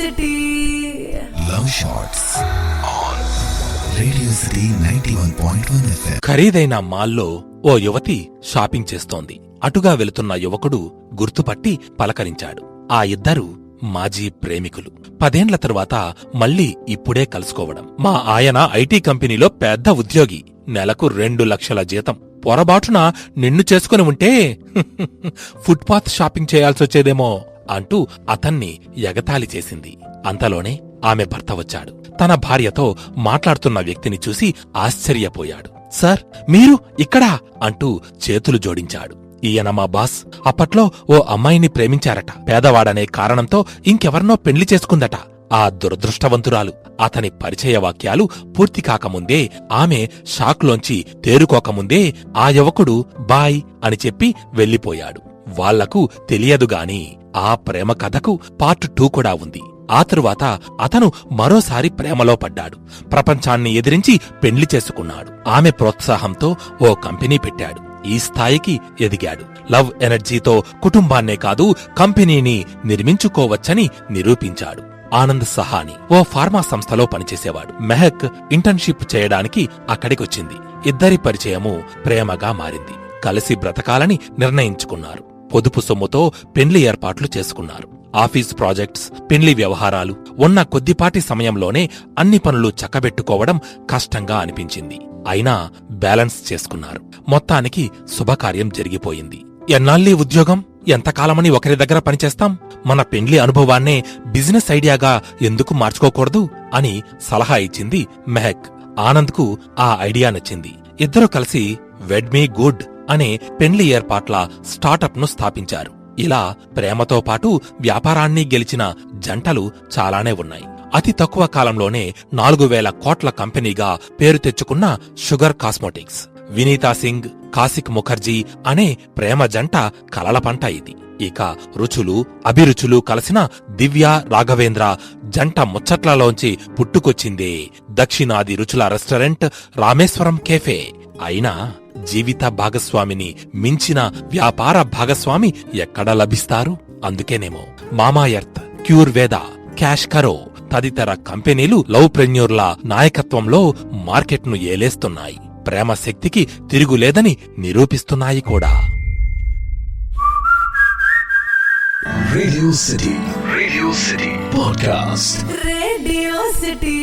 City. Love Shots on Radio City 91.1 FM. ఖరీదైన మాల్లో ఓ యువతి షాపింగ్ చేస్తోంది. అటుగా వెళుతున్న యువకుడు గుర్తుపట్టి పలకరించాడు. ఆ ఇద్దరు మాజీ ప్రేమికులు. 10 ఏండ్ల తరువాత మళ్ళీ ఇప్పుడే కలుసుకోవడం. మా ఆయన ఐటీ కంపెనీలో పెద్ద ఉద్యోగి, నెలకు 2 లక్షల జీతం. పొరబాటున నిన్ను చేసుకుని ఉంటే ఫుట్పాత్ షాపింగ్ చేయాల్సొచ్చేదేమో అంటూ అతన్ని ఎగతాళి చేసింది. అంతలోనే ఆమె భర్త వచ్చాడు. తన భార్యతో మాట్లాడుతున్న వ్యక్తిని చూసి ఆశ్చర్యపోయాడు. సార్, మీరు ఇక్కడా అంటూ చేతులు జోడించాడు. ఈయన మా బాస్. అప్పట్లో ఓ అమ్మాయిని ప్రేమించారట. పేదవాడనే కారణంతో ఇంకెవర్నో పెళ్లి చేసుకుందట. ఆ దురదృష్టవంతురాలు. అతని పరిచయ వాక్యాలు పూర్తి కాకముందే, ఆమె షాక్లోంచి తేరుకోకముందే ఆ యువకుడు బాయ్ అని చెప్పి వెళ్ళిపోయాడు. వాళ్లకు తెలియదుగాని ఆ ప్రేమ కథకు పార్ట్ 2 కూడా ఉంది. ఆ తరువాత అతను మరోసారి ప్రేమలో పడ్డాడు. ప్రపంచాన్ని ఎదిరించి పెళ్లి చేసుకున్నాడు. ఆమె ప్రోత్సాహంతో ఓ కంపెనీ పెట్టాడు. ఈ స్థాయికి ఎదిగాడు. లవ్ ఎనర్జీతో కుటుంబాన్నే కాదు, కంపెనీని నిర్మించుకోవచ్చని నిరూపించాడు. ఆనంద్ సహాని ఓ ఫార్మా సంస్థలో పనిచేసేవాడు. మెహక్ ఇంటర్న్షిప్ చేయడానికి అక్కడికొచ్చింది. ఇద్దరి పరిచయము ప్రేమగా మారింది. కలిసి బ్రతకాలని నిర్ణయించుకున్నారు. పొదుపు సొమ్ముతో పెండ్లి ఏర్పాట్లు చేసుకున్నారు. ఆఫీస్ ప్రాజెక్ట్స్, పెండ్లి వ్యవహారాలు ఉన్న కొద్దిపాటి సమయంలోనే అన్ని పనులు చక్కబెట్టుకోవడం కష్టంగా అనిపించింది. అయినా బ్యాలెన్స్ చేసుకున్నారు. మొత్తానికి శుభకార్యం జరిగిపోయింది. ఎన్నాళ్ళీ ఉద్యోగం, ఎంతకాలమని ఒకరి దగ్గర పనిచేస్తాం? మన పెండ్లి అనుభవాన్నే బిజినెస్ ఐడియాగా ఎందుకు మార్చుకోకూడదు అని సలహా ఇచ్చింది మెహక్. ఆనంద్కు ఆ ఐడియా నచ్చింది. ఇద్దరూ కలిసి వెడ్ మీ గుడ్ అనే పెండ్లి ఏర్పాట్ల స్టార్టప్ ను స్థాపించారు. ఇలా ప్రేమతో పాటు వ్యాపారాన్ని గెలిచిన జంటలు చాలానే ఉన్నాయి. అతి తక్కువ కాలంలోనే 4,000 కోట్ల కంపెనీగా పేరు తెచ్చుకున్న షుగర్ కాస్మోటిక్స్. వినీతా సింగ్, కాసిక్ ముఖర్జీ అనే ప్రేమ జంట కలల పంట ఇది. ఇక రుచులు అభిరుచులు కలిసిన దివ్య రాఘవేంద్ర జంట ముచ్చట్లలోంచి పుట్టుకొచ్చిందే దక్షిణాది రుచుల రెస్టారెంట్ రామేశ్వరం కేఫే. అయినా జీవిత భాగస్వామిని మించిన వ్యాపార భాగస్వామి ఎక్కడ లభిస్తారు? అందుకేనేమో మామాయర్త్, క్యూర్వేద, క్యాష్ కరో తదితర కంపెనీలు లవ్ ప్రెన్యూర్ల నాయకత్వంలో మార్కెట్ను ఏలేస్తున్నాయి. ప్రేమ శక్తికి తిరుగులేదని నిరూపిస్తున్నాయి కూడా. Radio City Podcast. Radio City.